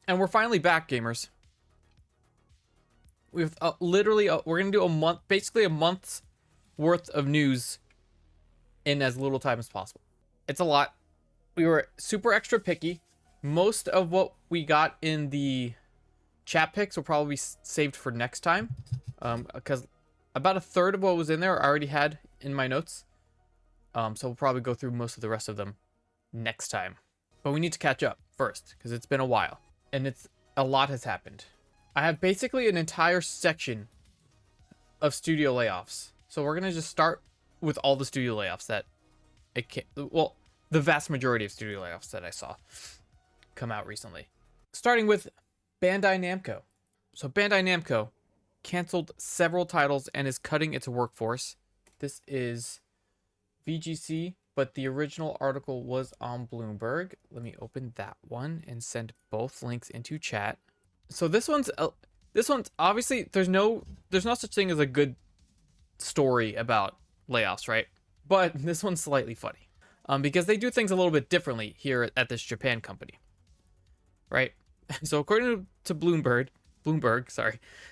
And we're finally back, gamers. We've literally, we're going to do a month, basically a month's worth of news in as little time as possible. It's a lot. We were super extra picky. Most of what we got in the chat picks will probably be saved for next time. Because about a third of what was in there I already had in my notes. So we'll probably go through most of the rest of them next time. But we need to catch up first, because it's been a while. And a lot has happened. I have basically an entire section of studio layoffs. So we're going to just start with all the studio layoffs that well, the vast majority of studio layoffs that I saw come out recently. Starting with Bandai Namco. So Bandai Namco canceled several titles and is cutting its workforce. This is VGC, but the original article was on Bloomberg. Let me open that one and send both links into chat. So this one's obviously there's no such thing as a good story about layoffs, right? But this one's slightly funny, because they do things a little bit differently here at this Japan company, right? So according to Bloomberg,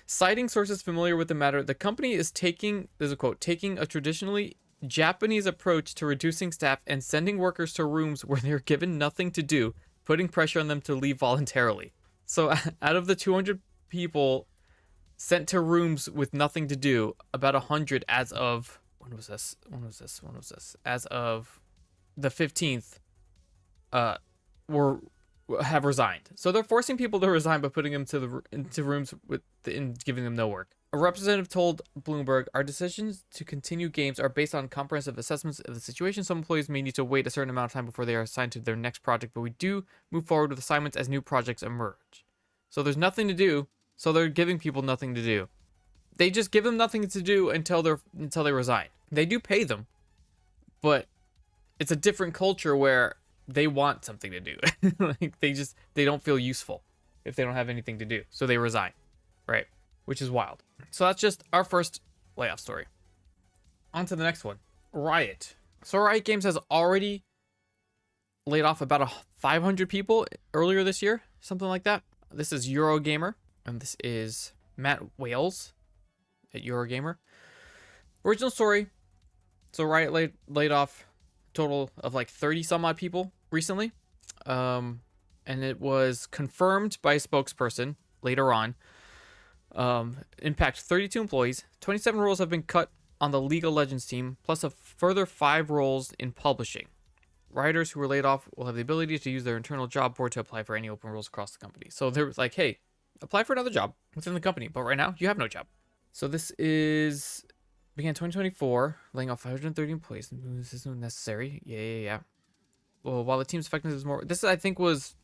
citing sources familiar with the matter, the company is taking, there's a quote, taking a traditionally Japanese approach to reducing staff and sending workers to rooms where they're given nothing to do, putting pressure on them to leave voluntarily. So out of the 200 people sent to rooms with nothing to do, about 100 as of, when was this? As of the 15th, have resigned. So they're forcing people to resign by putting them into rooms and giving them no work. A representative told Bloomberg, "Our decisions to continue games are based on comprehensive assessments of the situation. Some employees may need to wait a certain amount of time before they are assigned to their next project, but we do move forward with assignments as new projects emerge." So there's nothing to do, so they're giving people nothing to do. They just give them nothing to do until they resign. They do pay them, but it's a different culture where they want something to do. Like they don't feel useful if they don't have anything to do, so they resign, right? Which is wild. So that's just our first layoff story. On to the next one. Riot. So Riot Games has already laid off about 500 people earlier this year, something like that. This is Eurogamer, and this is Matt Wales at Eurogamer. Original story. So Riot laid off a total of like 30 some odd people recently. And it was confirmed by a spokesperson later on. Impact 32 employees. 27 roles have been cut on the League of Legends team, plus a further 5 roles in publishing. Writers who were laid off will have the ability to use their internal job board to apply for any open roles across the company. So they're like, hey, apply for another job within the company, but right now you have no job. So this began 2024, laying off 530 employees. This isn't necessary. Yeah. Well, while the team's effectiveness is more, this I think was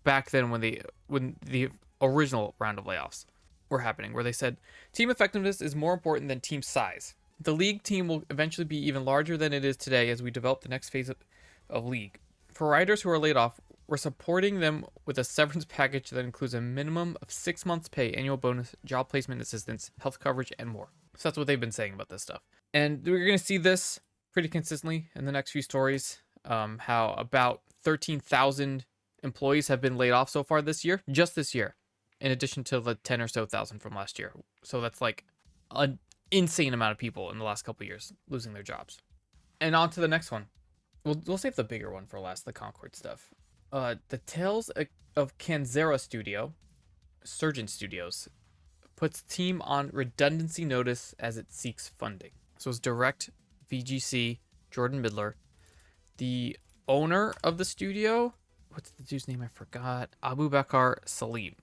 back then when the original round of layoffs were happening, where they said team effectiveness is more important than team size. The league team will eventually be even larger than it is today as we develop the next phase of league. For writers who are laid off, we're supporting them with a severance package that includes a minimum of 6 months pay, annual bonus, job placement assistance, health coverage, and more. So that's what they've been saying about this stuff. And we're going to see this pretty consistently in the next few stories, how about 13,000 employees have been laid off so far this year, just this year, in addition to the 10 or so thousand from last year. So that's like an insane amount of people in the last couple of years losing their jobs. And on to the next one. We'll save the bigger one for last, the Concord stuff. The Tales of Canzera Studio, Surgeon Studios, puts team on redundancy notice as it seeks funding. So it's direct VGC, Jordan Midler. The owner of the studio, what's the dude's name? I forgot. Abu Bakr Salim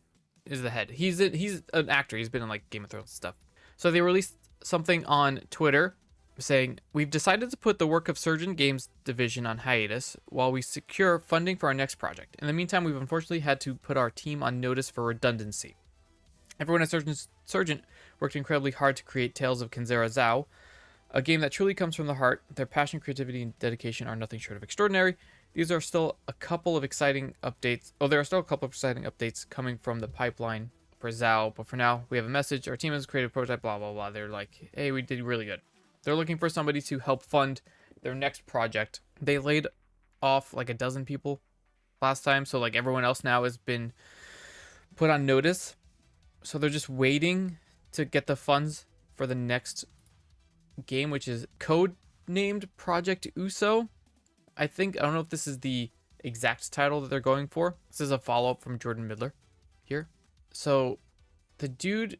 is the head. He's an actor. He's been in like Game of Thrones and stuff. So they released something on Twitter saying, "We've decided to put the work of Surgeon Games division on hiatus while we secure funding for our next project. In the meantime, we've unfortunately had to put our team on notice for redundancy. Everyone at Surgeon worked incredibly hard to create Tales of Canzera Zao, a game that truly comes from the heart. Their passion, creativity, and dedication are nothing short of extraordinary. These are still a couple of exciting updates. There are still a couple of exciting updates coming from the pipeline for Zao, but for now, we have a message. Our team has created a prototype, blah, blah, blah." They're like, hey, we did really good. They're looking for somebody to help fund their next project. They laid off like a dozen people last time, so like everyone else now has been put on notice. So they're just waiting to get the funds for the next game, which is code named Project Uso. I don't know if this is the exact title that they're going for. This is a follow-up from Jordan Midler here. So the dude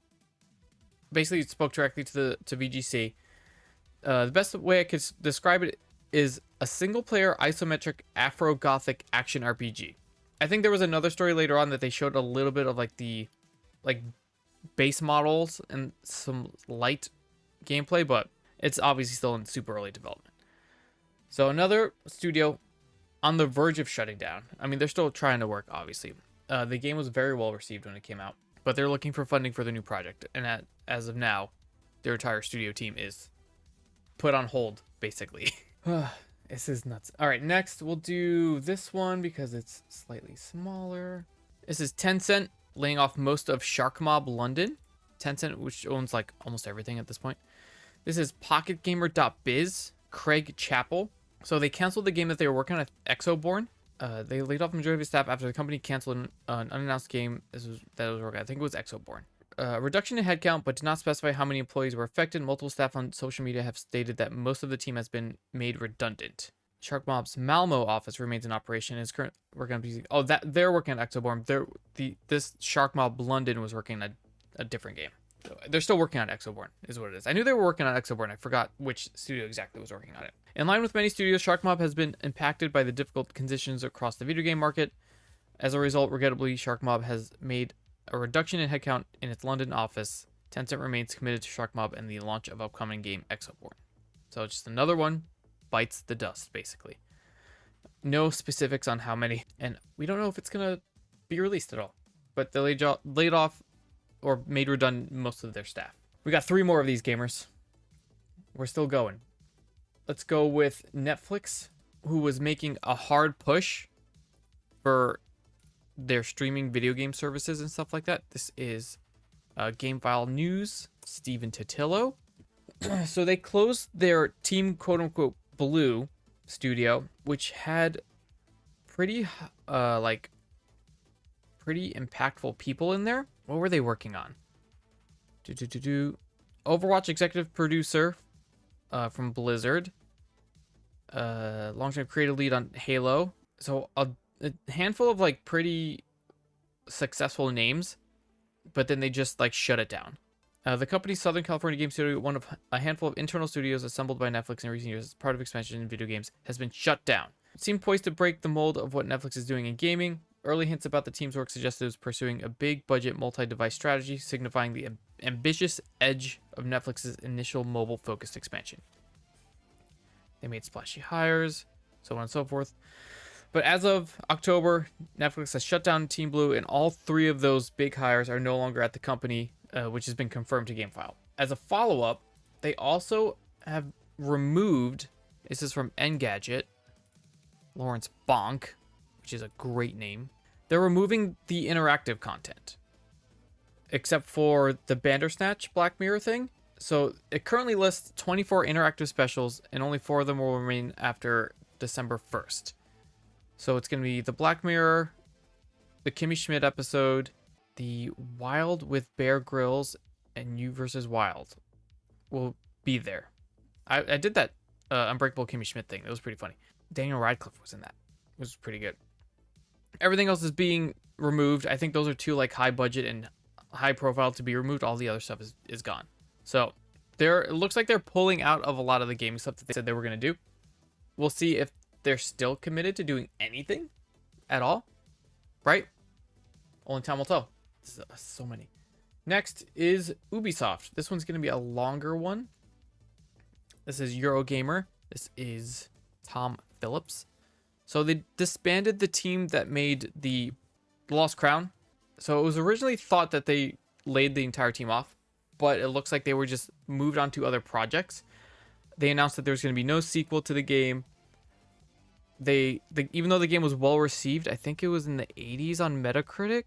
basically spoke directly to VGC. The best way I could describe it is a single-player isometric Afro-Gothic action RPG. I think there was another story later on that they showed a little bit of the base models and some light gameplay, but it's obviously still in super early development. So another studio on the verge of shutting down. I mean, they're still trying to work, obviously. The game was very well received when it came out, but they're looking for funding for the new project. And as of now, their entire studio team is put on hold, basically. This is nuts. All right, next we'll do this one because it's slightly smaller. This is Tencent laying off most of Shark Mob London. Tencent, which owns like almost everything at this point. This is PocketGamer.biz, Craig Chappell. So they canceled the game that they were working on at Exoborn. They laid off the majority of his staff after the company canceled an unannounced game that was working. I think it was Exoborn. Reduction in headcount, but did not specify how many employees were affected. Multiple staff on social media have stated that most of the team has been made redundant. Shark Mob's Malmo office remains in operation and is currently working on PC. They're working on Exoborn. This Shark Mob London was working on a different game. So they're still working on Exoborn, is what it is. I knew they were working on Exoborn. I forgot which studio exactly was working on it. In line with many studios, Shark Mob has been impacted by the difficult conditions across the video game market. As a result, regrettably, Shark Mob has made a reduction in headcount in its London office. Tencent remains committed to Shark Mob and the launch of upcoming game Exoborn. So just another one bites the dust, basically. No specifics on how many, and we don't know if it's going to be released at all. But they laid off or made redundant most of their staff. We got 3 more of these gamers. We're still going. Let's go with Netflix, who was making a hard push for their streaming video game services and stuff like that. This is GameFile News, Steven Totillo. So they closed their Team Quote Unquote Blue studio, which had pretty impactful people in there. What were they working on? Overwatch executive producer from Blizzard. Long-term creative lead on Halo. So a handful of pretty successful names, but then they just shut it down. The company's Southern California game studio, one of a handful of internal studios assembled by Netflix in recent years as part of expansion in video games, has been shut down. It seemed poised to break the mold of what Netflix is doing in gaming. Early hints about the team's work suggested it was pursuing a big budget multi-device strategy, signifying the ambitious edge of Netflix's initial mobile-focused expansion. They made splashy hires, so on and so forth. But as of October, Netflix has shut down Team Blue, and all 3 of those big hires are no longer at the company, which has been confirmed to GameFile. As a follow-up, they also have removed, this is from Engadget, Lawrence Bonk, which is a great name. They're removing the interactive content, except for the Bandersnatch Black Mirror thing. So it currently lists 24 interactive specials, and only 4 of them will remain after December 1st. So it's going to be the Black Mirror, the Kimmy Schmidt episode, the Wild with Bear Grylls, and You vs. Wild will be there. I did that Unbreakable Kimmy Schmidt thing. It was pretty funny. Daniel Radcliffe was in that. It was pretty good. Everything else is being removed. I think those are 2 high budget and high profile to be removed. All the other stuff is gone. So it looks like they're pulling out of a lot of the gaming stuff that they said they were going to do. We'll see if they're still committed to doing anything at all, right? Only time will tell. So many. Next is Ubisoft. This one's going to be a longer one. This is Eurogamer. This is Tom Phillips. So they disbanded the team that made the Lost Crown. So it was originally thought that they laid the entire team off, but it looks like they were just moved on to other projects. They announced that there's going to be no sequel to the game. Even though the game was well received, I think it was in the 80s on Metacritic,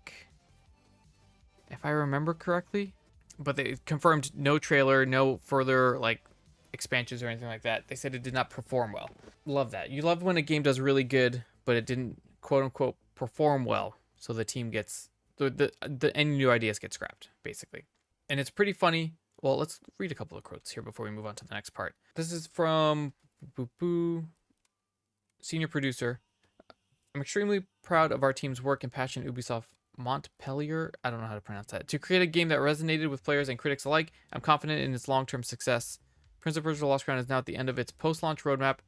if I remember correctly. But they confirmed no trailer, no further expansions or anything like that. They said it did not perform well. Love that. You love when a game does really good, but it didn't quote unquote perform well, so the team gets any new ideas get scrapped, basically. And it's pretty funny. Well, let's read a couple of quotes here before we move on to the next part. This is from senior producer. I'm extremely proud of our team's work and passion at Ubisoft Montpellier, I don't know how to pronounce that, to create a game that resonated with players and critics alike. I'm confident in its long-term success. Prince of Persia: The Lost Crown is now at the end of its post-launch roadmap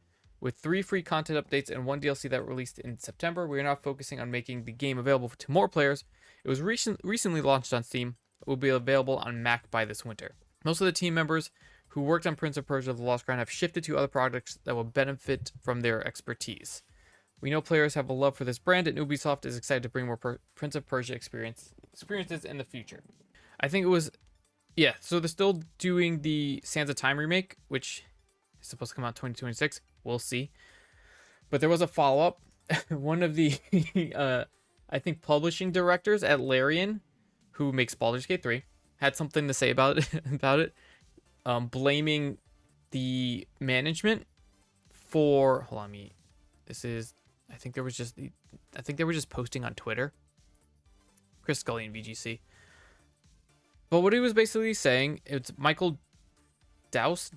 with 3 free content updates and 1 DLC that released in September. We are now focusing on making the game available to more players. It was recently launched on Steam. It will be available on Mac by this winter. Most of the team members who worked on Prince of Persia: The Lost Crown have shifted to other projects that will benefit from their expertise. We know players have a love for this brand, and Ubisoft is excited to bring more Prince of Persia experiences in the future. I think it was, yeah, so they're still doing the Sands of Time remake, which is supposed to come out 2026. We'll see. But there was a follow-up. One of the, I think, publishing directors at Larian, who makes Baldur's Gate 3, had something to say about it, blaming the management for, hold on, I think they were just posting on Twitter. Chris Scully and VGC. But what he was basically saying, it's Michael Dowse.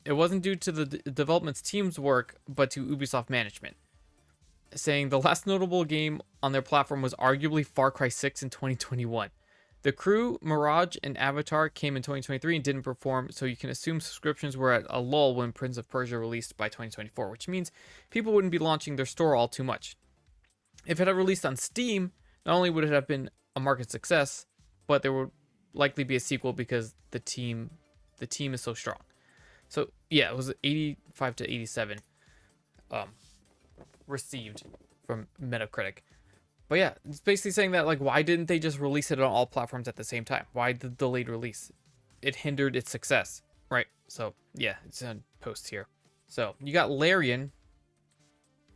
It wasn't due to the development team's work, but to Ubisoft management. Saying the last notable game on their platform was arguably Far Cry 6 in 2021. The Crew, Mirage, and Avatar came in 2023 and didn't perform, so you can assume subscriptions were at a lull when Prince of Persia released by 2024, which means people wouldn't be launching their store all too much. If it had released on Steam, not only would it have been a market success, but there would likely be a sequel because the team is so strong. So yeah, it was 85 to 87 received from Metacritic. But yeah, it's basically saying that, like, why didn't they just release it on all platforms at the same time? Why the delayed release? It hindered its success, right? So yeah, it's on posts here. So you got Larian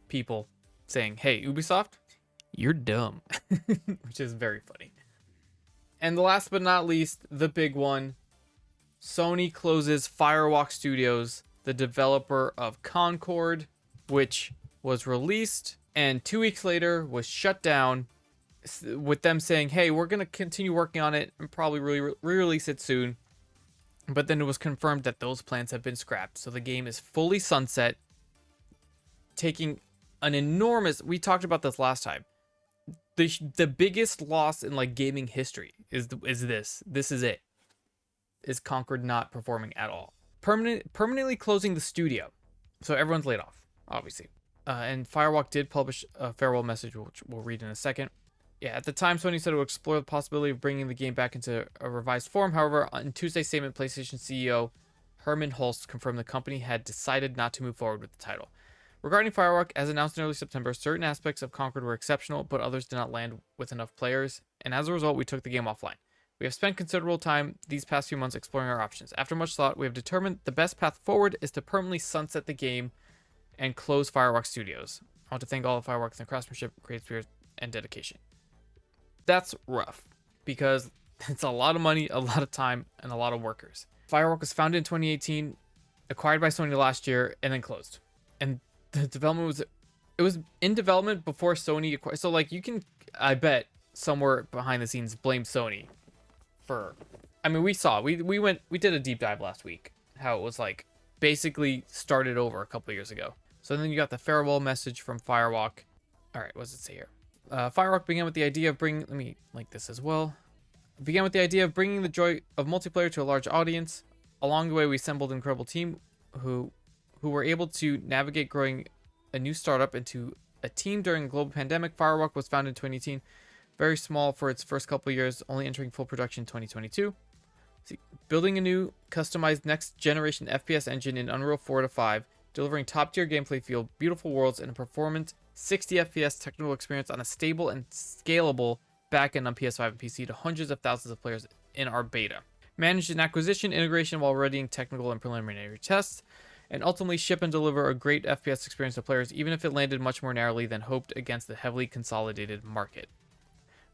people saying, hey, Ubisoft, you're dumb, which is very funny. And last but not least, the big one, Sony closes Firewalk Studios, the developer of Concord, which was released and 2 weeks later was shut down, with them saying, hey, we're going to continue working on it and probably re-release it soon. But then it was confirmed that those plans have been scrapped. So the game is fully sunset, taking an enormous, we talked about this last time, the biggest loss in like gaming history is it. Is Concord not performing at all. Permanently closing the studio. So everyone's laid off, obviously. And Firewalk did publish a farewell message, which we'll read in a second. Yeah, at the time, Sony said it would explore the possibility of bringing the game back into a revised form. However, on Tuesday's statement, PlayStation CEO Herman Hulst confirmed the company had decided not to move forward with the title. Regarding Firewalk, as announced in early September, certain aspects of Concord were exceptional, but others did not land with enough players, and as a result, we took the game offline. We have spent considerable time these past few months exploring our options. After much thought, we have determined the best path forward is to permanently sunset the game and close Firewalk Studios. I want to thank all of Firewalk for their craftsmanship, creative spirit, and dedication. That's rough, because it's a lot of money, a lot of time, and a lot of workers. Firewalk was founded in 2018, acquired by Sony last year, and then closed. And the development was in development before Sony acquired. So like you can, I bet, somewhere behind the scenes blame Sony for, I mean, we did a deep dive last week, how it was like basically started over a couple years ago. So then you got the farewell message from Firewalk. All right, what does it say here? Firewalk began with the idea of bringing, let me link this as well. Began with the idea of bringing the joy of multiplayer to a large audience. Along the way, we assembled an incredible team who were able to navigate growing a new startup into a team during a global pandemic. Firewalk was founded in 2018, very small for its first couple of years, only entering full production in 2022. See, building a new, customized next-generation FPS engine in Unreal 4 to 5, delivering top-tier gameplay feel, beautiful worlds, and a performant 60 FPS technical experience on a stable and scalable backend on PS5 and PC to hundreds of thousands of players in our beta. Managed an acquisition integration while readying technical and preliminary tests, and ultimately ship and deliver a great FPS experience to players, even if it landed much more narrowly than hoped against the heavily consolidated market.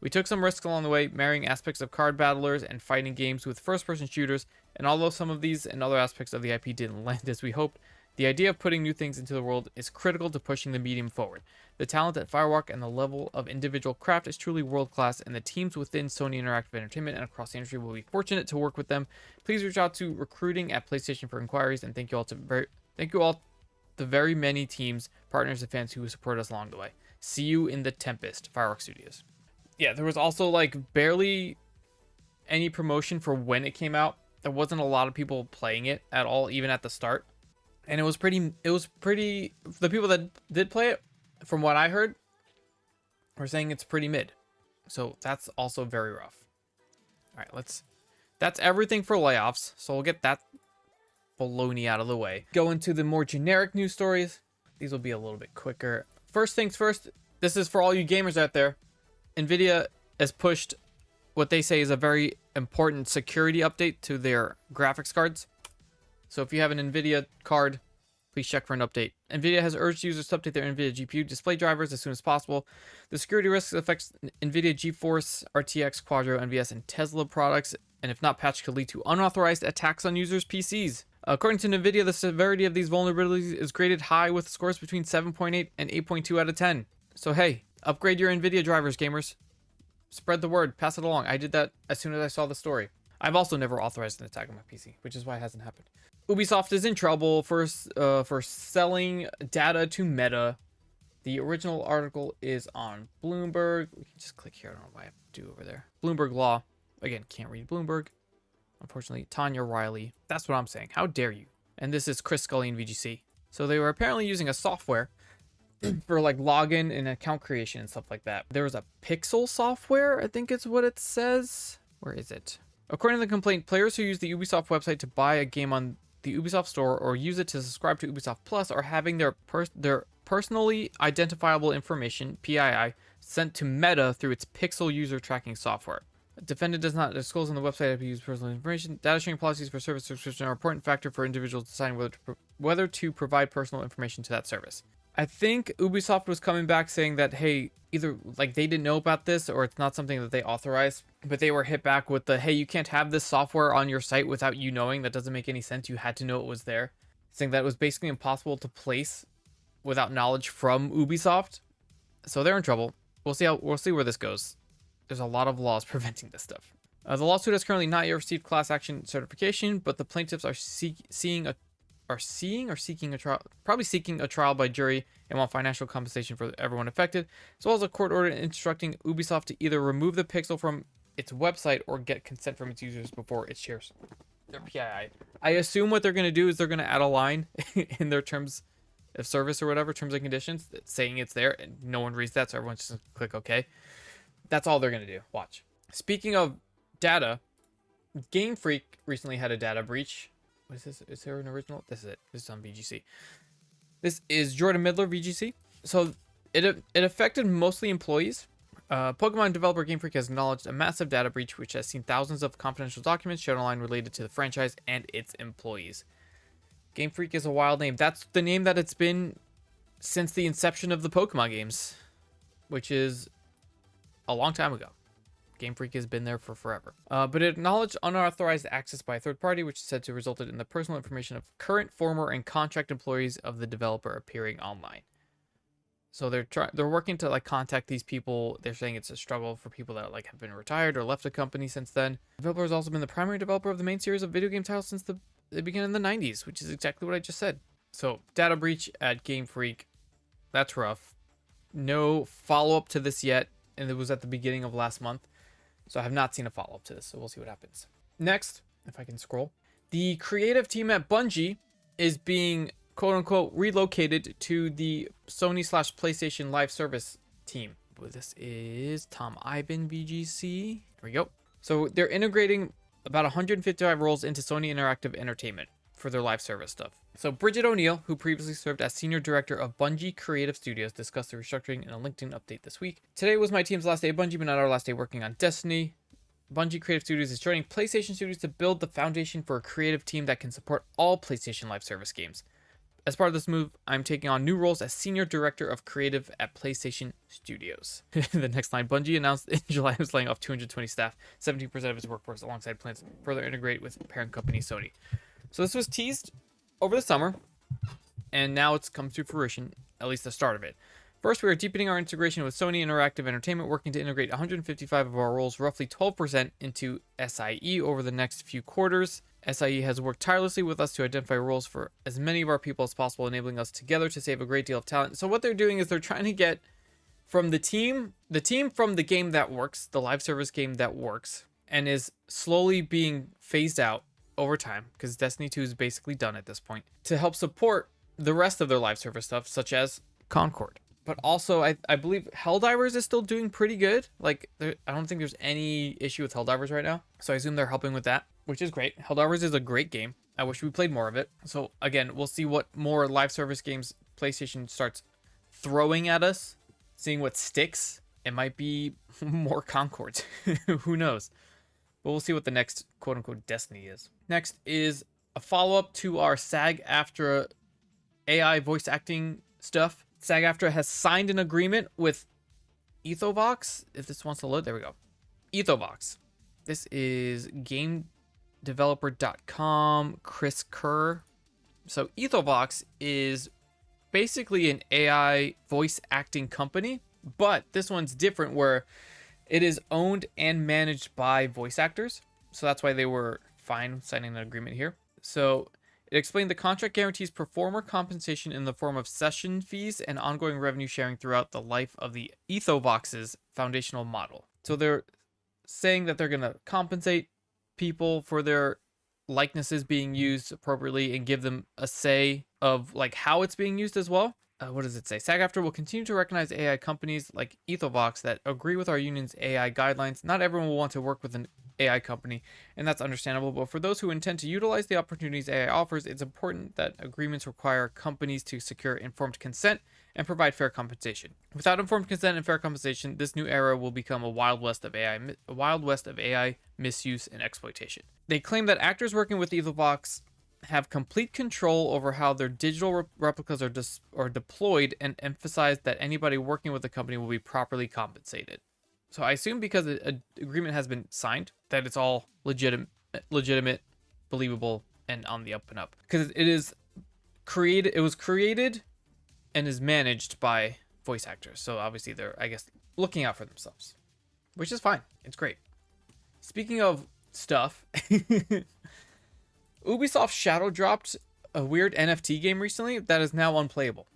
We took some risks along the way, marrying aspects of card battlers and fighting games with first-person shooters, and although some of these and other aspects of the IP didn't land as we hoped, The idea of putting new things into the world is critical to pushing the medium forward. The talent at Firewalk and the level of individual craft is truly world-class, and the teams within Sony Interactive Entertainment and across the industry will be fortunate to work with them. Please reach out to recruiting at PlayStation for inquiries, and thank you all the very many teams, partners, and fans who support us along the way. See you in the Tempest, Firewalk Studios. Yeah, there was also like barely any promotion for when it came out. There wasn't a lot of people playing it at all, even at the start. And it was pretty, the people that did play it, from what I heard, were saying it's pretty mid. So that's also very rough. All right, that's everything for layoffs. So we'll get that baloney out of the way. Go into the more generic news stories. These will be a little bit quicker. First things first, this is for all you gamers out there. NVIDIA has pushed what they say is a very important security update to their graphics cards. So if you have an NVIDIA card, please check for an update. NVIDIA has urged users to update their NVIDIA GPU display drivers as soon as possible. The security risks affects NVIDIA GeForce, RTX, Quadro, NVS, and Tesla products, and if not patched, could lead to unauthorized attacks on users' PCs. According to NVIDIA, the severity of these vulnerabilities is graded high with scores between 7.8 and 8.2 out of 10. So hey, upgrade your NVIDIA drivers, gamers. Spread the word, pass it along. I did that as soon as I saw the story. I've also never authorized an attack on my PC, which is why it hasn't happened. Ubisoft is in trouble for selling data to Meta. The original article is on Bloomberg. We can just click here. I don't know what I have to do over there. Bloomberg Law. Again, can't read Bloomberg. Unfortunately, Tanya Riley. That's what I'm saying. How dare you? And this is Chris Scully in VGC. So they were apparently using a software for like login and account creation and stuff like that. There was a Pixel software, I think it's what it says. Where is it? According to the complaint, players who use the Ubisoft website to buy a game on the Ubisoft Store or use it to subscribe to Ubisoft Plus are having their personally identifiable information, PII, sent to Meta through its Pixel user tracking software. A defendant does not disclose on the website if he uses personal information. Data sharing policies for service subscription are an important factor for individuals deciding whether to provide personal information to that service. I think Ubisoft was coming back saying that, hey, either like they didn't know about this or it's not something that they authorized, but they were hit back with the, hey, you can't have this software on your site without you knowing. That doesn't make any sense. You had to know it was there. Saying that it was basically impossible to place without knowledge from Ubisoft. So they're in trouble. We'll see where this goes. There's a lot of laws preventing this stuff. The lawsuit has currently not yet received class action certification, but the plaintiffs are seeking a trial by jury and want financial compensation for everyone affected, as well as a court order instructing Ubisoft to either remove the Pixel from its website or get consent from its users before it shares their PII. I assume what they're going to do is they're going to add a line in their terms of service or whatever, terms and conditions, saying it's there, and no one reads that, so everyone's just going to click OK. That's all they're going to do. Watch. Speaking of data, Game Freak recently had a data breach. What is this? Is there an original? This is it. This is on VGC. This is Jordan Midler, VGC. So it affected mostly employees. Pokemon developer Game Freak has acknowledged a massive data breach, which has seen thousands of confidential documents shared online related to the franchise and its employees. Game Freak is a wild name. That's the name that it's been since the inception of the Pokemon games, which is a long time ago. Game Freak has been there for forever. But it acknowledged unauthorized access by a third party, which is said to have resulted in the personal information of current, former, and contract employees of the developer appearing online. So they're working to like contact these people. They're saying it's a struggle for people that like have been retired or left the company since then. The developer has also been the primary developer of the main series of video game titles since they began in the 90s, which is exactly what I just said. So data breach at Game Freak, that's rough. No follow-up to this yet, and it was at the beginning of last month. So I have not seen a follow-up to this, so we'll see what happens. Next, if I can scroll, the creative team at Bungie is being quote-unquote relocated to the Sony/PlayStation live service team. This is Tom Iben, VGC. Here we go. So they're integrating about 155 roles into Sony Interactive Entertainment for their live service stuff. So Bridget O'Neill, who previously served as senior director of Bungie Creative Studios, discussed the restructuring in a LinkedIn update this week. Today was my team's last day at Bungie, but not our last day working on Destiny. Bungie Creative Studios is joining PlayStation Studios to build the foundation for a creative team that can support all PlayStation live service games. As part of this move, I'm taking on new roles as Senior Director of Creative at PlayStation Studios. The next line, Bungie announced in July it was laying off 220 staff, 17% of its workforce, alongside plans to further integrate with parent company Sony. So this was teased over the summer. and now it's come to fruition, at least the start of it. First, we are deepening our integration with Sony Interactive Entertainment, working to integrate 155 of our roles, roughly 12%, into SIE over the next few quarters. SIE has worked tirelessly with us to identify roles for as many of our people as possible, enabling us together to save a great deal of talent. So what they're doing is they're trying to get from the team from the game that works, the live service game that works, and is slowly being phased out over time, because Destiny 2 is basically done at this point, to help support the rest of their live service stuff, such as Concord. But also, I believe Helldivers is still doing pretty good. Like, I don't think there's any issue with Helldivers right now. So I assume they're helping with that, which is great. Helldivers is a great game. I wish we played more of it. So again, we'll see what more live service games PlayStation starts throwing at us, seeing what sticks. It might be more Concords. Who knows? But we'll see what the next quote-unquote Destiny is. Next is a follow-up to our SAG-AFTRA AI voice acting stuff. SAG-AFTRA has signed an agreement with Ethovox. If this wants to load, there we go. Ethovox. This is GameDeveloper.com, Chris Kerr. So Ethovox is basically an AI voice acting company, but this one's different where it is owned and managed by voice actors. So that's why they were fine signing an agreement here. So it explained the contract guarantees performer compensation in the form of session fees and ongoing revenue sharing throughout the life of the Ethovox's foundational model. So they're saying that they're going to compensate people for their likenesses being used appropriately and give them a say of like how it's being used as well. What does it say? SAG-AFTRA will continue to recognize AI companies like Ethovox that agree with our union's AI guidelines. Not everyone will want to work with an AI company, and that's understandable, but for those who intend to utilize the opportunities AI offers, it's important that agreements require companies to secure informed consent and provide fair compensation. Without informed consent and fair compensation, this new era will become a wild west of AI misuse and exploitation. They claim that actors working with Ethovox have complete control over how their digital replicas are deployed, and emphasize that anybody working with the company will be properly compensated. So I assume because an agreement has been signed that it's all legitimate, believable, and on the up and up. Because it was created and is managed by voice actors. So obviously they're, I guess, looking out for themselves, which is fine. It's great. Speaking of stuff, Ubisoft shadow dropped a weird NFT game recently that is now unplayable,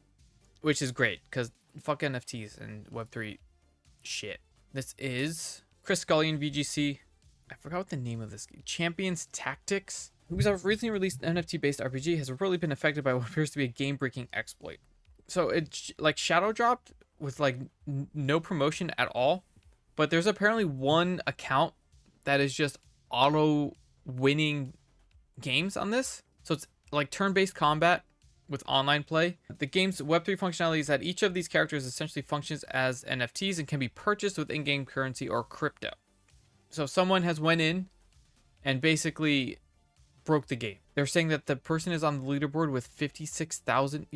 which is great because fuck NFTs and Web3 shit. This is Chris Scullion, VGC. I forgot what the name of this game. Champions Tactics. Ubisoft recently released an NFT-based RPG has reportedly been affected by what appears to be a game-breaking exploit. So it like shadow dropped with like no promotion at all, but there's apparently one account that is just auto winning games on this. So it's like turn-based combat with online play. The game's Web3 functionality is that each of these characters essentially functions as NFTs and can be purchased with in-game currency or crypto. So someone has went in and basically broke the game. They're saying that the person is on the leaderboard with 56,000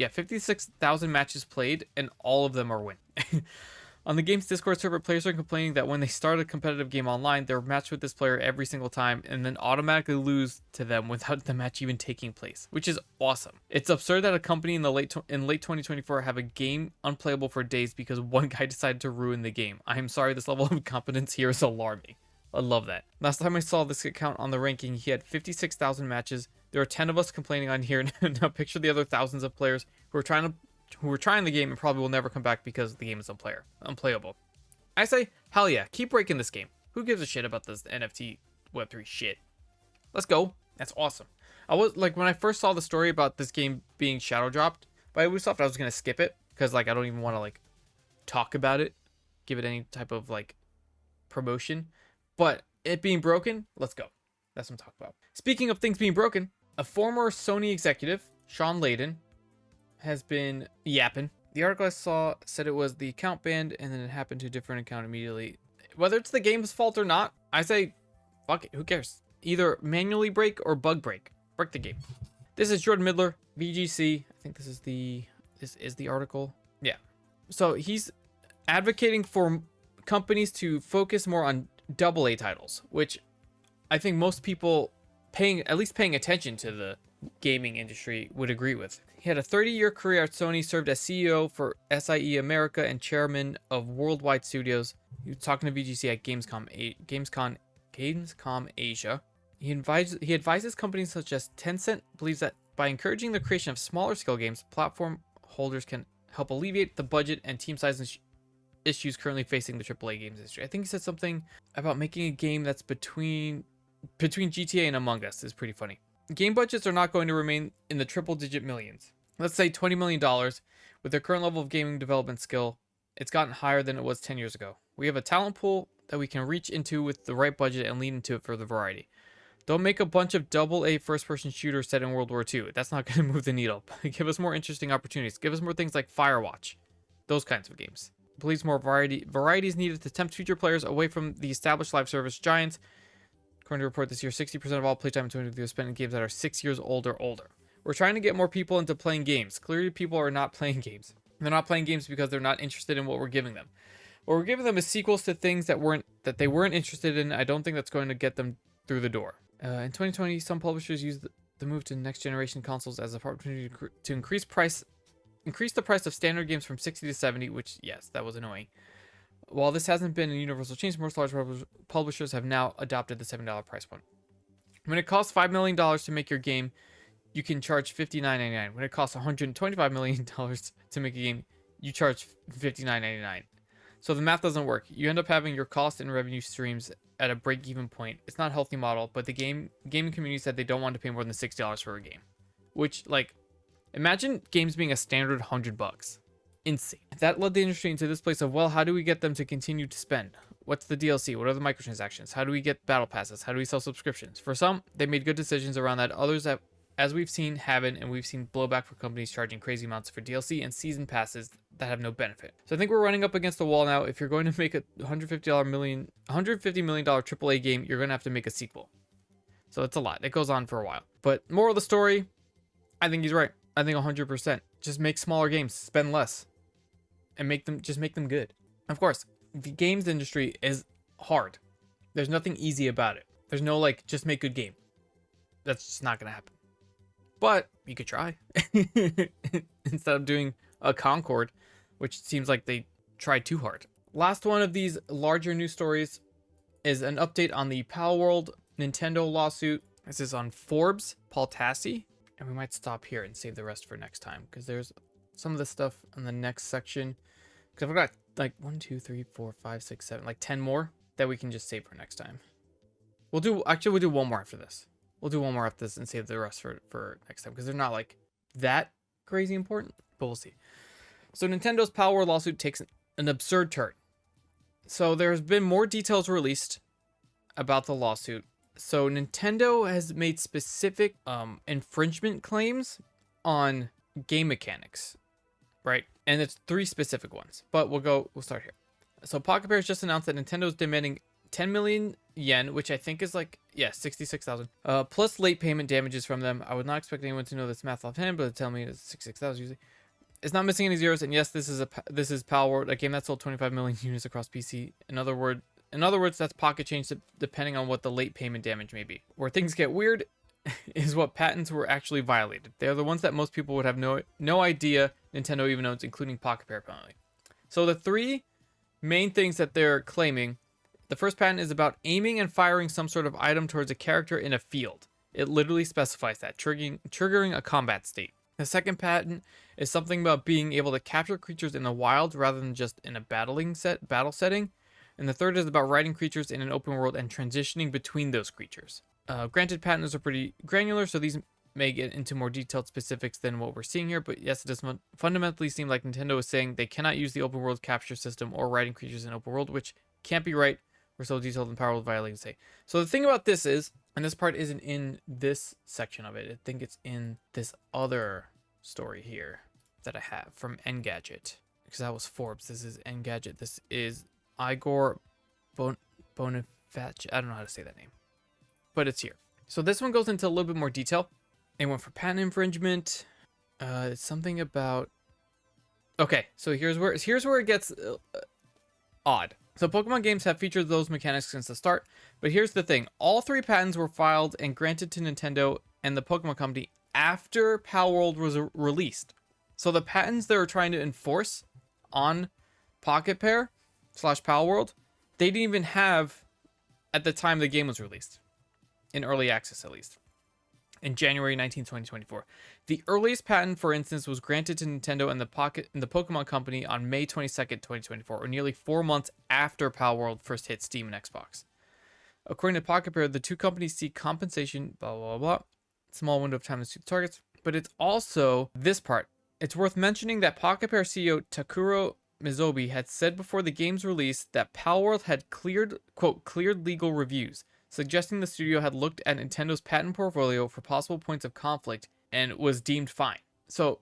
matches played, and all of them are win. On the game's Discord server, players are complaining that when they start a competitive game online, they're matched with this player every single time and then automatically lose to them without the match even taking place, which is awesome. It's absurd that a company in late 2024 have a game unplayable for days because one guy decided to ruin the game. I am sorry, this level of incompetence here is alarming. I love that. Last time I saw this account on the ranking, he had 56,000 matches. There are 10 of us complaining on here. Now picture the other thousands of players who are trying the game and probably will never come back because the game is unplayable. I say, hell yeah, keep breaking this game. Who gives a shit about this NFT Web3 shit? Let's go. That's awesome. I was like, when I first saw the story about this game being shadow dropped by Ubisoft, I was gonna skip it because like I don't even want to like talk about it, give it any type of like promotion. But it being broken, let's go. That's what I'm talking about. Speaking of things being broken, a former Sony executive, Sean Layden, has been yapping. The article I saw said it was the account banned and then it happened to a different account immediately. Whether it's the game's fault or not, I say, fuck it, who cares? Either manually break or bug break. Break the game. This is Jordan Midler, VGC. I think this is the article. Yeah. So he's advocating for companies to focus more on AA titles, which I think most people paying attention to the gaming industry would agree with. He had a 30-year career at Sony, served as CEO for SIE America and chairman of Worldwide Studios. He was talking to VGC at Gamescom Asia. He advises companies such as Tencent, believes that by encouraging the creation of smaller scale games, platform holders can help alleviate the budget and team size issues currently facing the AAA games industry. I think he said something about making a game that's between GTA and Among Us. Is pretty funny. Game budgets are not going to remain in the triple-digit millions. Let's say $20 million. With their current level of gaming development skill, it's gotten higher than it was 10 years ago. We have a talent pool that we can reach into with the right budget and lean into it for the variety. Don't make a bunch of AA first-person shooters set in World War II. That's not going to move the needle. Give us more interesting opportunities. Give us more things like Firewatch. Those kinds of games. Believes more variety is needed to tempt future players away from the established live service giants. According to a report this year, 60% of all playtime in 2023 is spent in games that are 6 years old or older. We're trying to get more people into playing games. Clearly, people are not playing games. They're not playing games because they're not interested in what we're giving them. What we're giving them is sequels to things that they weren't interested in. I don't think that's going to get them through the door. In 2020, some publishers used the move to next generation consoles as an opportunity to increase the price of standard games from 60 to 70, which, yes, that was annoying. While this hasn't been a universal change, most large publishers have now adopted the $7 price point. When it costs $5 million to make your game, you can charge $59.99. When it costs $125 million to make a game, you charge $59.99. So the math doesn't work. You end up having your cost and revenue streams at a break-even point. It's not a healthy model, but the gaming community said they don't want to pay more than $60 for a game. Which, like, imagine games being a standard $100. Insane. That led the industry into this place of, well, how do we get them to continue to spend? What's the DLC? What are the microtransactions? How do we get battle passes? How do we sell subscriptions? For some, they made good decisions around that. Others have, as we've seen, haven't, and we've seen blowback for companies charging crazy amounts for DLC and season passes that have no benefit. So I think we're running up against the wall now. If you're going to make a $150 million AAA game, you're going to have to make a sequel. So it's a lot. It goes on for a while. But moral of the story, I think he's right. I think 100%. Just make smaller games, spend less, and make them good. Of course, the games industry is hard. There's nothing easy about it. There's no like just make good game. That's just not gonna happen. But you could try. Instead of doing a Concord, which seems like they tried too hard. Last one of these larger news stories is an update on the Palworld Nintendo lawsuit. This is on Forbes, Paul Tassi. And we might stop here and save the rest for next time, because there's some of the stuff in the next section. Because I've got like 1, 2, 3, 4, 5, 6, 7, like 10 more that we can just save for next time. We'll do one more after this. We'll do one more after this and save the rest for next time, because they're not like that crazy important, but we'll see. So Nintendo's Palworld lawsuit takes an absurd turn. So there's been more details released about the lawsuit. So Nintendo has made specific infringement claims on game mechanics, right? And it's 3 specific ones, but we'll start here. So Pocket Bears just announced that Nintendo's demanding 10 million yen, which I think is like, 66,000, plus late payment damages from them. I would not expect anyone to know this math offhand, but tell me it's 66,000 usually. It's not missing any zeros, and yes, this is Palworld, a game that sold 25 million units across PC. In other words, that's pocket change depending on what the late payment damage may be. Where things get weird is what patents were actually violated. They are the ones that most people would have no idea Nintendo even owns, including Pocket Pair apparently. So the 3 main things that they're claiming, the first patent is about aiming and firing some sort of item towards a character in a field. It literally specifies that, triggering a combat state. The second patent is something about being able to capture creatures in the wild rather than just in a battle setting. And the third is about riding creatures in an open world and transitioning between those creatures. Granted, patents are pretty granular, so these may get into more detailed specifics than what we're seeing here, but yes, it does fundamentally seem like Nintendo is saying they cannot use the open world capture system or riding creatures in open world, which can't be right. We're so detailed in Palworld violating say. So the thing about this is, and this part isn't in this section of it, I think it's in this other story here that I have from Engadget, because that was Forbes. This is Engadget. This is Igor Bonifach. I don't know how to say that name, but it's here. So this one goes into a little bit more detail. They went for patent infringement. It's something about. Okay, so here's where it gets odd. So Pokemon games have featured those mechanics since the start, but here's the thing: all 3 patents were filed and granted to Nintendo and the Pokemon Company after Palworld was released. So the patents they were trying to enforce on Pocket Pair / Palworld, they didn't even have at the time the game was released. In early access, at least. In January 19, 2024. The earliest patent, for instance, was granted to Nintendo and the Pokemon Company on May 22nd, 2024, or nearly 4 months after Palworld first hit Steam and Xbox. According to Pocket Pair, the two companies seek compensation, blah, blah, blah. Small window of time to suit the targets. But it's also this part. It's worth mentioning that Pocket Pair CEO Takuro Mizobi had said before the game's release that Palworld had cleared legal reviews, suggesting the studio had looked at Nintendo's patent portfolio for possible points of conflict and was deemed fine. So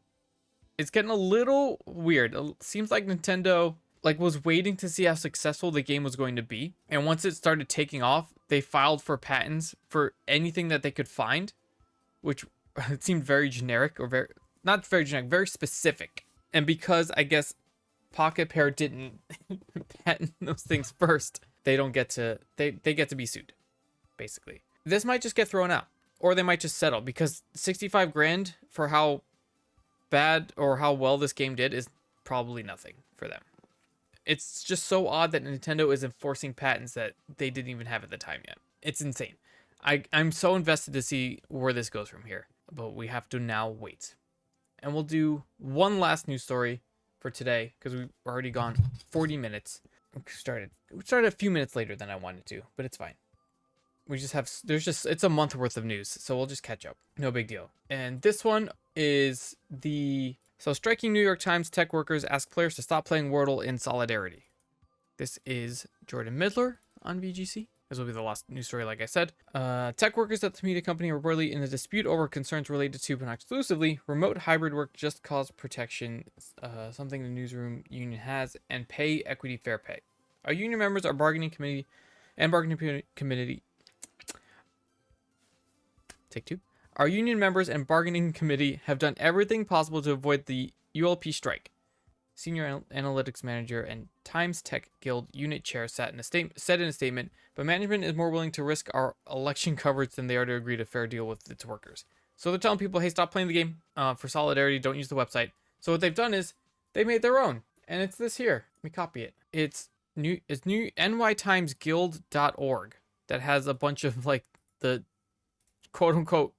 it's getting a little weird. It seems like Nintendo was waiting to see how successful the game was going to be, and once it started taking off, they filed for patents for anything that they could find, which it seemed very generic, or very specific. And because I guess Pocket Pair didn't patent those things first, they don't get to they get to be sued. Basically, this might just get thrown out, or they might just settle, because 65 grand for how bad or how well this game did is probably nothing for them. It's just so odd that Nintendo is enforcing patents that they didn't even have at the time yet. It's insane. I'm so invested to see where this goes from here, but we have to now wait. And we'll do one last news story for today, because we've already gone 40 minutes. We started a few minutes later than I wanted to, but it's fine. It's a month worth of news, so we'll just catch up. No big deal. And this one is striking New York Times tech workers ask players to stop playing Wordle in solidarity. This is Jordan Midler on VGC. This will be the last news story, like I said. Tech workers at the media company are reportedly in a dispute over concerns related to, but not exclusively, remote hybrid work, just cause protection, something the newsroom union has, and pay equity fair pay. Our union members, our bargaining committee, Our union members and bargaining committee have done everything possible to avoid the ULP strike. Senior analytics manager and Times Tech Guild unit chair said in a statement, but management is more willing to risk our election coverage than they are to agree to fair deal with its workers. So they're telling people, hey, stop playing the game for solidarity. Don't use the website. So what they've done is they made their own, and it's this here. Let me copy it. It's new nytimesguild.org that has a bunch of the quote unquote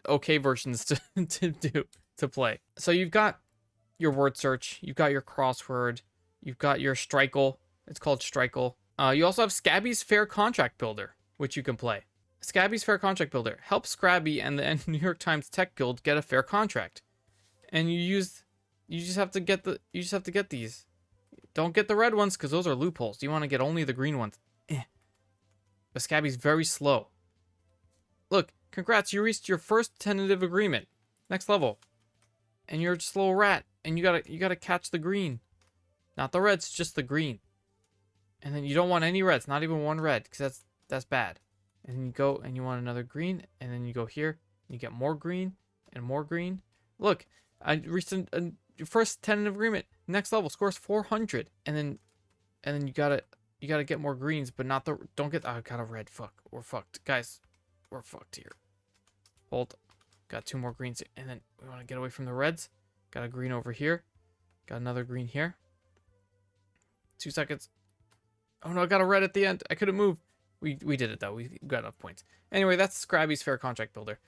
okay versions to play. So you've got your word search, you've got your crossword, you've got your Strikle. It's called Strikle. You also have Scabby's Fair Contract Builder, which you can play. Scabby's Fair Contract Builder helps Scrabby and the New York Times Tech Guild get a fair contract. And you just have to get these. Don't get the red ones, because those are loopholes. You want to get only the green ones. But Scabby's very slow. Look, congrats, you reached your first tentative agreement. Next level. And you're just a little rat, and you gotta catch the green. Not the reds, just the green. And then you don't want any reds, not even one red, because that's bad. And then you go and you want another green, and then you go here, and you get more green and more green. Look, I reached your first tentative agreement. Next level scores 400, and then you gotta get more greens, but not don't get. I got a red. Fuck, we're fucked, guys. We're fucked here. Hold. Got 2 more greens, and then we want to get away from the reds. Got a green over here. Got another green here. 2 seconds. Oh no, I got a red at the end. I couldn't move. We did it though. We got enough points. Anyway, that's Scrabby's Fair Contract Builder.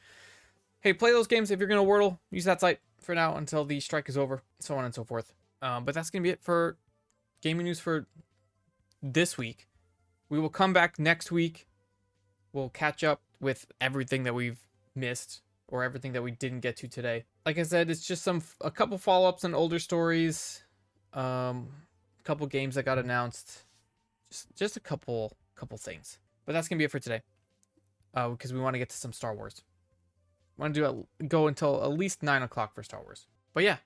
Hey, play those games if you're gonna Wordle. Use that site for now until the strike is over, so on and so forth. But that's gonna be it for gaming news for this week. We will come back next week. We'll catch up with everything that we've missed, or everything that we didn't get to today. Like I said, it's just a couple follow-ups on older stories, a couple games that got announced, just a couple things. But that's gonna be it for today, because we want to get to some Star Wars. Want to go until at least 9 o'clock for Star Wars. But yeah,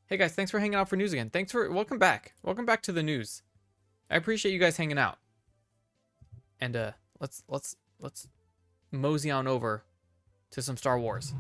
hey guys, thanks for hanging out for news again. Welcome back to the news. I appreciate you guys hanging out. And let's mosey on over to some Star Wars.